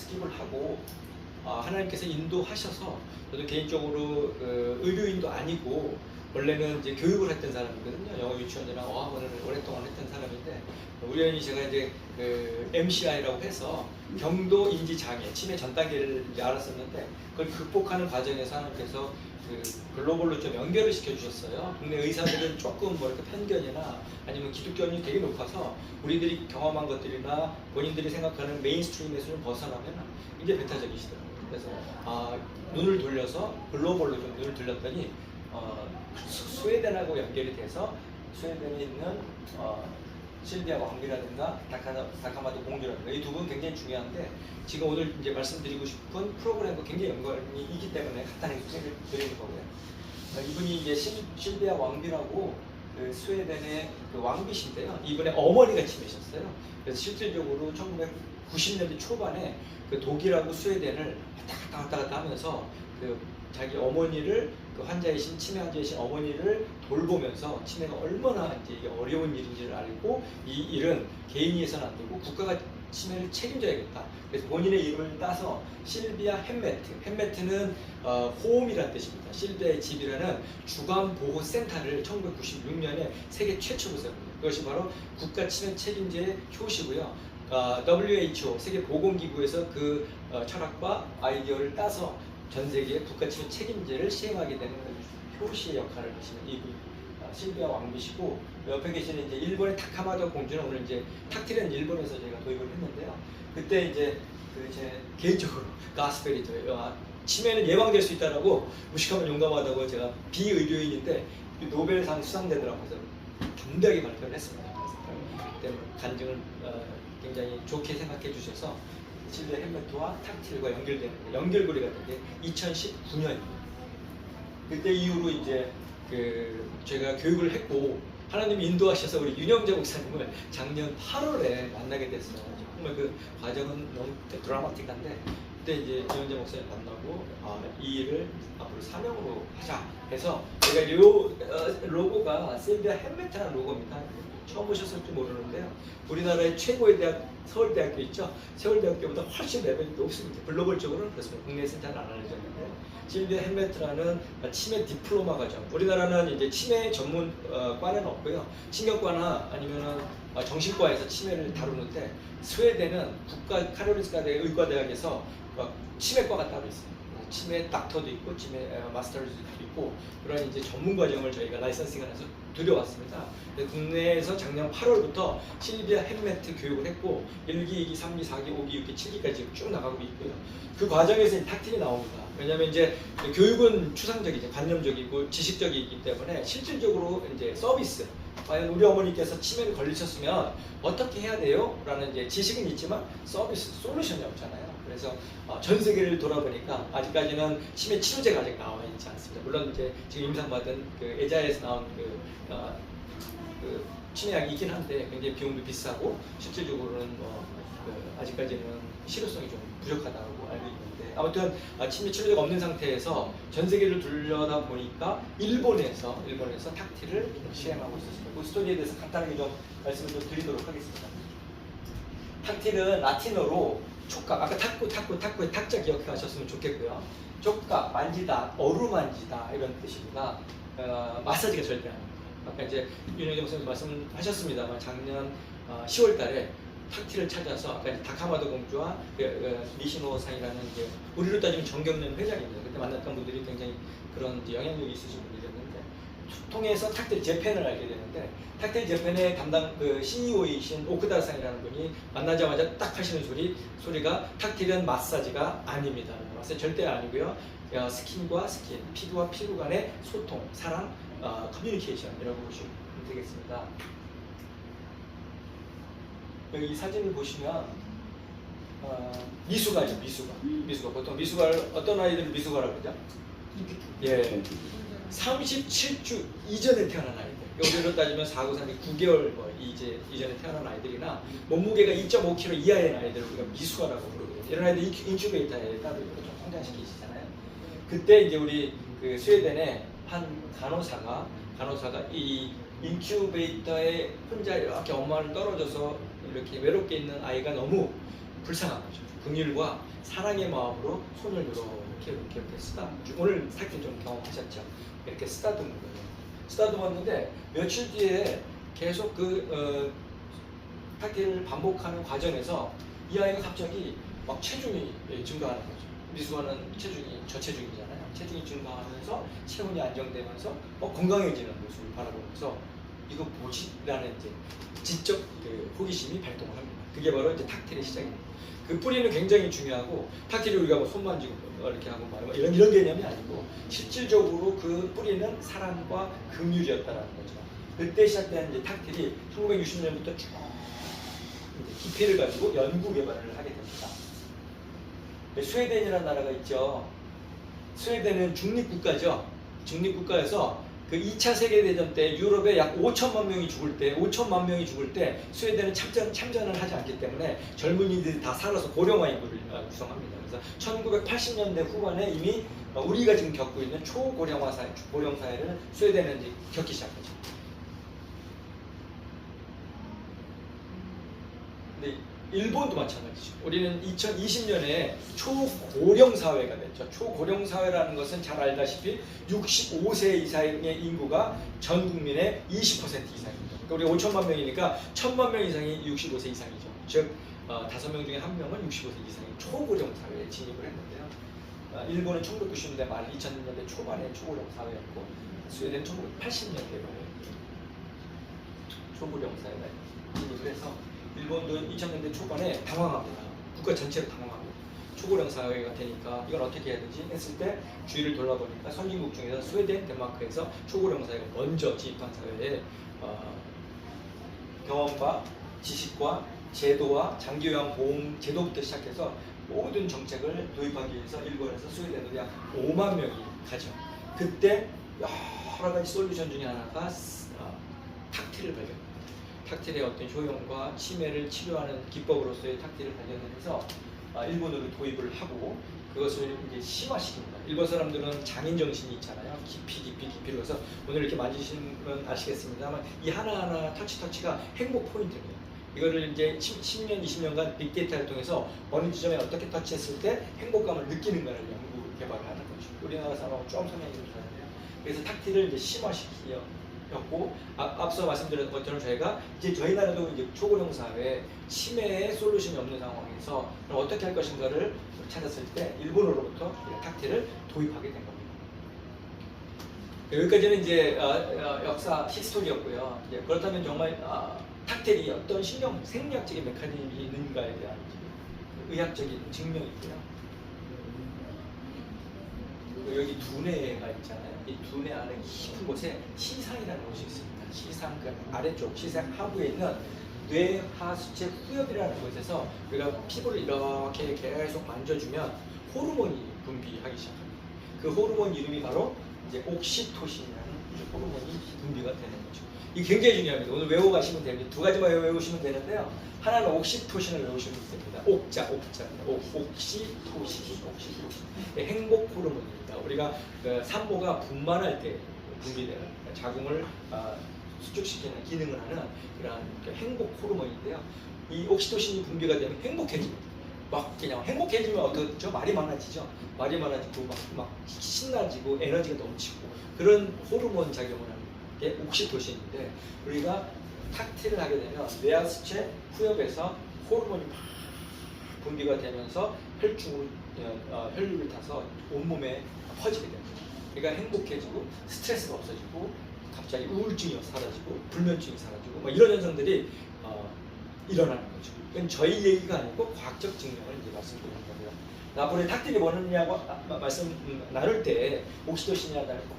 스킵을 하고 하나님께서 인도하셔서 저도 개인적으로 의료인도 아니고 원래는 이제 교육을 했던 사람이거든요. 영어 유치원이나 어학원을 오랫동안 했던 사람인데 우연히 제가 이제 MCI라고 해서 경도 인지 장애, 치매 전 단계를 이제 알았었는데 그걸 극복하는 과정에서 하나님께서 글로벌로 좀 연결을 시켜주셨어요. 국내 의사들은 조금 뭐 이렇게 편견이나 아니면 기독교인이 되게 높아서 우리들이 경험한 것들이나 본인들이 생각하는 메인스트림에서 좀 벗어나면 이제 배타적이시더라고요. 그래서 눈을 돌려서 글로벌로 좀 눈을 돌렸더니 스웨덴하고 연결이 돼서 스웨덴에 있는 실비아 왕비라든가 다카마도 공주라든가 이 두 분 굉장히 중요한데 지금 오늘 이제 말씀드리고 싶은 프로그램과 굉장히 연관이 있기 때문에 간단하게 소개를 드리는 거고요. 이분이 이제 실비아 왕비라고 스웨덴의 왕비신데요. 이분의 어머니가 치매셨어요. 그래서 실질적으로 1990년대 초반에 독일하고 스웨덴을 왔다 갔다 하면서 자기 어머니를 치매 환자이신 어머니를 돌보면서 치매가 얼마나 이제 이게 어려운 일인지를 알고 이 일은 개인이 해서는 안 되고 국가가 치매를 책임져야겠다. 그래서 본인의 이름을 따서 실비아 햄메트는 홈이라는 뜻입니다. 실비아의 집이라는 주간보호센터를 1996년에 세계 최초로 세웁니다. 그것이 바로 국가 치매 책임제의 효시고요. WHO 세계보건기구에서 그 철학과 아이디어를 따서 전 세계 국가 치매 책임제를 시행하게 되는 효시의 역할을 하시는 이분 실비아 왕비시고 옆에 계시는 이제 일본의 다카마도 공주는 오늘 이제 탁티는 일본에서 제가 도입을 했는데요. 그때 이제 제 개인적으로 가스펠이죠. 치매는 예방될 수 있다라고 무식하면 용감하다고 제가 비의료인인데 노벨상 수상자들하고 해서 담대하게 발표를 했습니다. 그때 간증을 굉장히 좋게 생각해 주셔서 실비아 햄메트와 탁틸과 연결되는 연결고리가 된 게 2019년입니다. 그때 이후로 이제 제가 교육을 했고 하나님이 인도하셔서 우리 윤영재 목사님을 작년 8월에 만나게 됐어요. 정말 그 과정은 너무 드라마틱한데 그때 이제 윤영재 목사님 만나고 이 일을 앞으로 사명으로 하자 해서 제가 이 로고가 실비아 햄메트라는 로고입니다. 처음 보셨을지 모르는데요. 우리나라의 최고의 대학 서울대학교 있죠. 서울대학교보다 훨씬 레벨이 높습니다. 글로벌적으로는 그렇습니다. 국내에서는 잘 안 알려졌는데 실비아 햄메트라는 치매 디플로마 과정. 우리나라는 이제 치매 전문 과는 없고요. 신경과나 아니면은 정신과에서 치매를 다루는데 스웨덴은 국가 카로린스카 의과대학에서 치매과가 따로 있어요. 치매 닥터도 있고 치매 마스터도 있고 그런 이제 전문 과정을 저희가 라이선싱을 해서 들여왔습니다. 국내에서 작년 8월부터 실비아 햄메트 교육을 했고 1기, 2기, 3기, 4기, 5기, 6기, 7기까지 쭉 나가고 있고요. 그 과정에서 탁틸이 나옵니다. 왜냐하면 이제 교육은 추상적이죠. 관념적이고 지식적이기 때문에 실질적으로 이제 서비스. 과연 우리 어머니께서 치매를 걸리셨으면 어떻게 해야 돼요? 라는 이제 지식은 있지만 서비스, 솔루션이 없잖아요. 그래서 전 세계를 돌아보니까 아직까지는 치매 치료제가 아직 나와 있지 않습니다. 물론 이제 지금 임상받은 에자에서 나온 치매약이 있긴 한데 굉장히 비용도 비싸고 실질적으로는 아직까지는 실효성이 좀 부족하다고 알고 있는데 아무튼 치매 치료제가 없는 상태에서 전 세계를 둘러다 보니까 일본에서 탁틸을 시행하고 있었습니다. 그 스토리에 대해서 간단하게 좀 말씀을 좀 드리도록 하겠습니다. 탁틸은 라틴어로 촉각, 아까 탁구의 탁자 기억하셨으면 좋겠고요. 촉각, 만지다, 어루만지다 이런 뜻입니다. 마사지가 절대 안 합니다. 아까 이제 윤영재 목사님 말씀하셨습니다만 작년 10월달에 탁틸을 찾아서 아까 이제 다카마도 공주와 미시노상이라는 이제 우리로 따지면 정경련 회장입니다. 그때 만났던 분들이 굉장히 그런 이제 영향력이 있으신 분들이었는데 통해서 탁틸 재팬을 알게 되는데 탁틸 재팬의 담당 CEO이신 오크다상이라는 분이 만나자마자 딱 하시는 소리가 탁틸은 마사지가 아닙니다. 마사지 절대 아니고요. 스킨과 스킨, 피부와 피부 간의 소통, 사랑, 커뮤니케이션이라고 보시면 되겠습니다. 여기 이 사진을 보시면 미숙아죠. 미숙아. 보통 미숙아를 어떤 아이들을 미숙아라고 그러죠? 예, 37주 이전에 태어난 아이들. 여기로 따지면 4구 3이 9개월 이전에 태어난 아이들이나 몸무게가 2.5kg 이하의 아이들을 우리가 미숙아라고 부르거든요. 이런 아이들 인큐베이터에 따로 좀 성장시키시잖아요. 그때 이제 우리 스웨덴의 한 간호사가 이 인큐베이터에 혼자 이렇게 엄마를 떨어져서 이렇게 외롭게 있는 아이가 너무 불쌍한 거죠. 긍휼과 사랑의 마음으로 손을 이렇게 쓰다. 오늘 탁틸 좀 경험하셨죠? 이렇게 쓰다듬는 거예요. 쓰다듬었는데 며칠 뒤에 계속 탁틸을 반복하는 과정에서 이 아이가 갑자기 막 체중이 증가하는 거죠. 미숙아는 체중이 저체중이잖아요. 체중이 증가하면서 체온이 안정되면서 건강해지는 모습을 바라보면서 이거 뭐지? 라는 이제 지적 호기심이 발동을 합니다. 그게 바로 이제 탁틸의 시작입니다. 그 뿌리는 굉장히 중요하고 탁틸이 우리가 뭐 손 만지고 이렇게 하고 이런 개념이 아니고 실질적으로 그 뿌리는 사랑과 긍휼이었다라는 거죠. 그때 시작된 이제 탁틸이 1960년부터 쭉 깊이를 가지고 연구 개발을 하게 됩니다. 스웨덴이라는 나라가 있죠. 스웨덴은 중립국가죠. 중립국가에서 그 2차 세계대전 때 유럽에 약 5천만 명이 죽을 때 스웨덴은 참전을 하지 않기 때문에 젊은이들이 다 살아서 고령화 인구를 구성합니다. 그래서 1980년대 후반에 이미 우리가 지금 겪고 있는 초고령화 고령 사회를 스웨덴은 이제 겪기 시작하죠. 근데 일본도 마찬가지죠. 우리는 2020년에 초고령 사회가 됐죠. 초고령 사회라는 것은 잘 알다시피 65세 이상의 인구가 전 국민의 20% 이상입니다. 그러니까 우리가 5천만 명이니까 1,000만 명 이상이 65세 이상이죠. 즉 5명 중에 1명은 65세 이상의 초고령 사회에 진입을 했는데요. 일본은 1990년대 말 2000년대 초반에 초고령 사회였고 스웨덴은 1980년대 말에 초고령 사회가 진입을 해서 일본도 2000년대 초반에 당황합니다. 국가 전체로 당황하고 초고령 사회가 되니까 이걸 어떻게 해야 되지 했을 때 주위를 돌아보니까 선진국 중에서 스웨덴, 덴마크에서 초고령 사회가 먼저 진입한 사회에 경험과 지식과 제도와 장기요양 보험 제도부터 시작해서 모든 정책을 도입하기 위해서 일본에서 스웨덴으로 약 5만 명이 가죠. 그때 여러 가지 솔루션 중에 하나가 탁틸을 발견합니다. 탁틸의 어떤 효용과 치매를 치료하는 기법으로서의 탁틸을 발견해서 일본으로 도입을 하고 그것을 이제 심화시킵니다. 일본 사람들은 장인 정신이 있잖아요. 깊이로 해서 오늘 이렇게 만지시면 아시겠습니다만 이 하나하나 터치가 행복 포인트입니다. 이거를 이제 10년, 20년간 빅데이터를 통해서 어느 지점에 어떻게 터치했을 때 행복감을 느끼는가를 연구 개발을 하는 거죠. 우리나라 사람하고 좀 성향이 좀 다른데요. 그래서 탁틸을 이제 심화시켰고 앞서 말씀드렸던 것처럼 저희가 이제 저희 나라도 이제 초고령 사회 치매에 솔루션이 없는 상황에서 그럼 어떻게 할 것인가를 찾았을 때 일본으로부터 탁틸을 도입하게 된 겁니다. 여기까지는 이제 역사 히스토리였고요. 그렇다면 정말 탁틸이 어떤 생리학적인 메커니즘이 있는가에 대한 의학적인 증명이고요. 여기 두뇌가 있잖아요. 이 두뇌 안에 깊은 곳에 시상이라는 곳이 있습니다. 시상 그 아래쪽 시상 하부에 있는 뇌하수체 후엽이라는 곳에서 우리가 피부를 이렇게 계속 만져주면 호르몬이 분비하기 시작합니다. 그 호르몬 이름이 바로 이제 옥시토신이라는 호르몬이 분비가 되는 거죠. 이게 굉장히 중요합니다. 오늘 외워 가시면 됩니다. 두 가지만 외우시면 되는데요. 하나는 옥시토신을 외우시면 됩니다. 옥시토신. 행복 호르몬입니다. 우리가 산모가 분만할 때 분비되는 자궁을 수축시키는 기능을 하는 그런 행복 호르몬인데요. 이 옥시토신이 분비가 되면 행복해집니다. 막 그냥 행복해지면 어떻죠? 말이 많아지죠. 말이 많아지고 막 신나지고 에너지가 넘치고 그런 호르몬 작용을 하는 게 옥시토신인데 우리가 탁틸을 하게 되면 뇌하수체 후엽에서 호르몬이 막 분비가 되면서 혈류를 타서 온몸에 퍼지게 됩니다. 그러니까 행복해지고 스트레스가 없어지고 갑자기 우울증이 사라지고 불면증이 사라지고 뭐 이런 현상들이 일어나는 거죠. 이건 저희 얘기가 아니고 과학적 증명을 이제 말씀드리는 거고요. 앞으로 탁틸이 뭐냐고 말씀 나눌 때 옥시토신이라는 꼭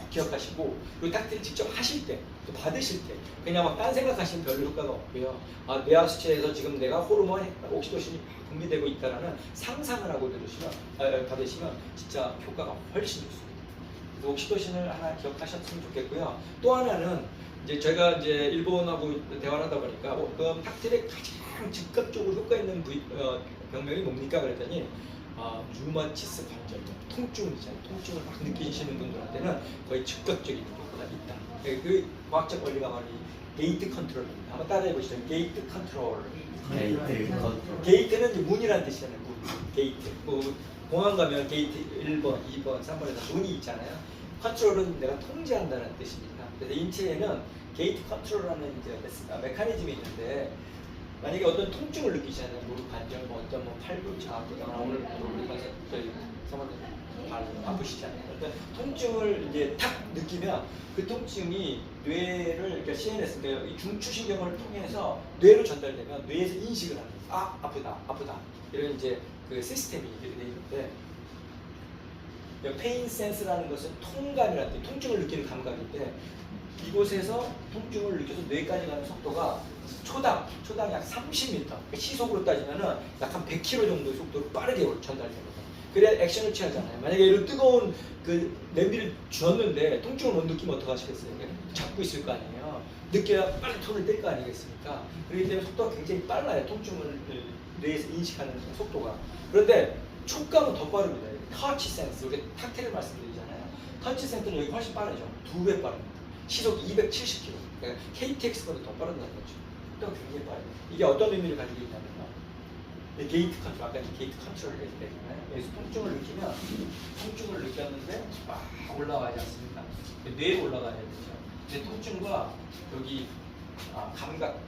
기억하시고 그리고 탁틸을 직접 하실 때 또 받으실 때 그냥 막 딴 생각하시면 별로 효과가 없고요. 뇌하수체에서 지금 내가 호르몬 옥시토신이 분비되고 있다라는 상상을 하고 받으시면 진짜 효과가 훨씬 좋습니다. 그래서 옥시토신을 하나 기억하셨으면 좋겠고요. 또 하나는 이제 저희가 이제 일본하고 대화를 하다 보니까 그럼 탁틸에 가장 즉각적으로 효과 있는 병명이 뭡니까 그랬더니 류마티스 관절염, 통증이잖아요. 통증을 막 느끼시는 분들한테는 거의 즉각적인 효과가 있다. 그 과학적 원리가 바로 게이트 컨트롤입니다. 한번 따라해 보시죠. 게이트 컨트롤. 게이트는 이제 문이라는 뜻이잖아요. 문. 게이트. 뭐 공항 가면 게이트 1번, 2번, 3번에서 문이 있잖아요. 컨트롤은 내가 통제한다는 뜻입니다. 그래서 인체에는 게이트 컨트롤하는 이제 메커니즘이 있는데 만약에 어떤 통증을 느끼잖아요. 무릎 관절, 뭐 어떤 뭐 팔꿈치 아프거나 오늘 우리 저희 사모님 발 아프시잖아요. 어떤 통증을 이제 탁 느끼면 그 통증이 뇌를 그러니까 CNS, 그러니까 이 중추신경을 통해서 뇌로 전달되면 뇌에서 인식을 합니다. 아 아프다, 아프다 이런 이제 그 시스템이 이렇게 돼 있는데. 페인 센스라는 것은 통감이라는 뜻, 통증을 느끼는 감각인데 이곳에서 통증을 느껴서 뇌까지 가는 속도가 초당 약 30m, 시속으로 따지면은 약 한 100km 정도의 속도로 빠르게 전달됩니다. 그래야 액션을 취하잖아요. 만약에 이런 뜨거운 그 냄비를 쥐었는데 통증을 못 느끼면 어떡하시겠어요? 잡고 있을 거 아니에요. 느껴야 빨리 손을 뗄 거 아니겠습니까? 그렇기 때문에 속도가 굉장히 빨라요. 통증을 뇌에서 인식하는 속도가. 그런데 촉감은 더 빠릅니다. 터치 센스, 우리가 탁테를 말씀드리잖아요. 터치 센스는 여기 훨씬 빠르죠. 2배 빠릅니다. 시속 270km. 그러니까 KTX보다 더 빠르다는 거죠. 또 굉장히 빠르요. 이게 어떤 의미를 가지고 있냐면요. 게이트 컨트롤, 아까 게이트 컨트롤을 했잖아요. 여기서 통증을 느끼면, 통증을 느꼈는데 막 올라가지 않습니까? 뇌로 올라가야 되죠. 근데 통증과 여기 감각,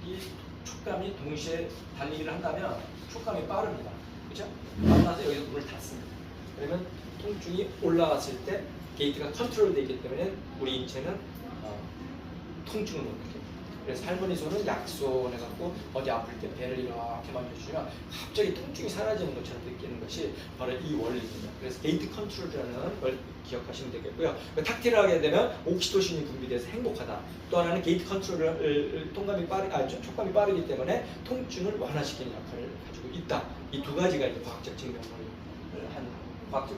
이 촉감이 동시에 달리기를 한다면 촉감이 빠릅니다. 그렇죠? 만나서 여기서 문을 닫습니다. 그러면 통증이 올라갔을 때 게이트가 컨트롤 되기 때문에 우리 인체는 통증을 못 느낍니다. 그래서 할머니 손은 약손 해갖고 어디 아플 때 배를 이렇게 만져주시면 갑자기 통증이 사라지는 것처럼 느끼는 것이 바로 이 원리입니다. 그래서 게이트 컨트롤이라는 걸 기억하시면 되겠고요. 탁til을 하게 되면 옥시토신이 분비돼서 행복하다. 또 하나는 게이트 컨트롤을 촉감이 빠르기 때문에 통증을 완화시키는 역할을 가지고 있다. 이 두 가지가 이제 과학적 증명을 한 과학적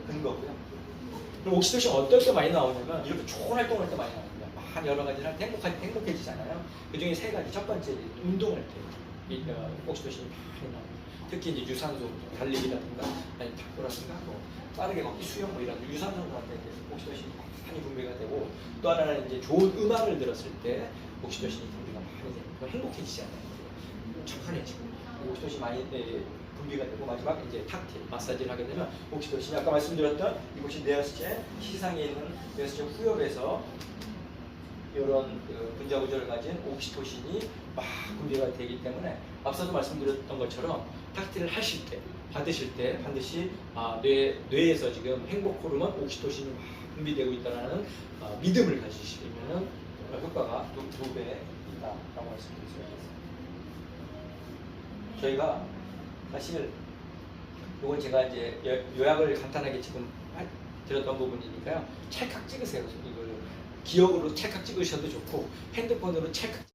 근거고요. 그럼 옥시토신 어떨 때 많이 나오냐면 이렇게 좋은 활동할 때 많이 나옵니다. 막 여러 가지를 할 때 행복해지잖아요. 그 중에 세 가지. 첫 번째 운동할 때 옥시토신이 많이 나옵니다. 특히 이제 유산소 달리기라든가 아니면 탁구라든가 뭐 빠르게 걷기, 수영 뭐 이런 유산소를 할 때 옥시토신이 많이 분비가 되고 또 하나는 이제 좋은 음악을 들었을 때 옥시토신이 분비가 많이 되고 행복해지잖아요. 착한해지고 옥시토신이 많이 분비가 되고 마지막 이제 탁틸 마사지를 하게 되면 옥시토신이 아까 말씀드렸던 이곳이 뇌하수체 시상에 있는 뇌하수체 후엽에서 이런 분자 구조를 가진 옥시토신이 막 분비가 되기 때문에 앞서도 말씀드렸던 것처럼 탁틸을 하실 때 받으실 때 반드시 뇌에서 지금 행복 호르몬 옥시토신이 막 분비되고 있다는 믿음을 가지시면 효과가 두 배 있다라고 말씀드릴 수 있습니다. 저희가 사실 이건 제가 이제 요약을 간단하게 지금 드렸던 부분이니까요. 찰칵 찍으세요. 이걸 기억으로 찰칵 찍으셔도 좋고 핸드폰으로 찰칵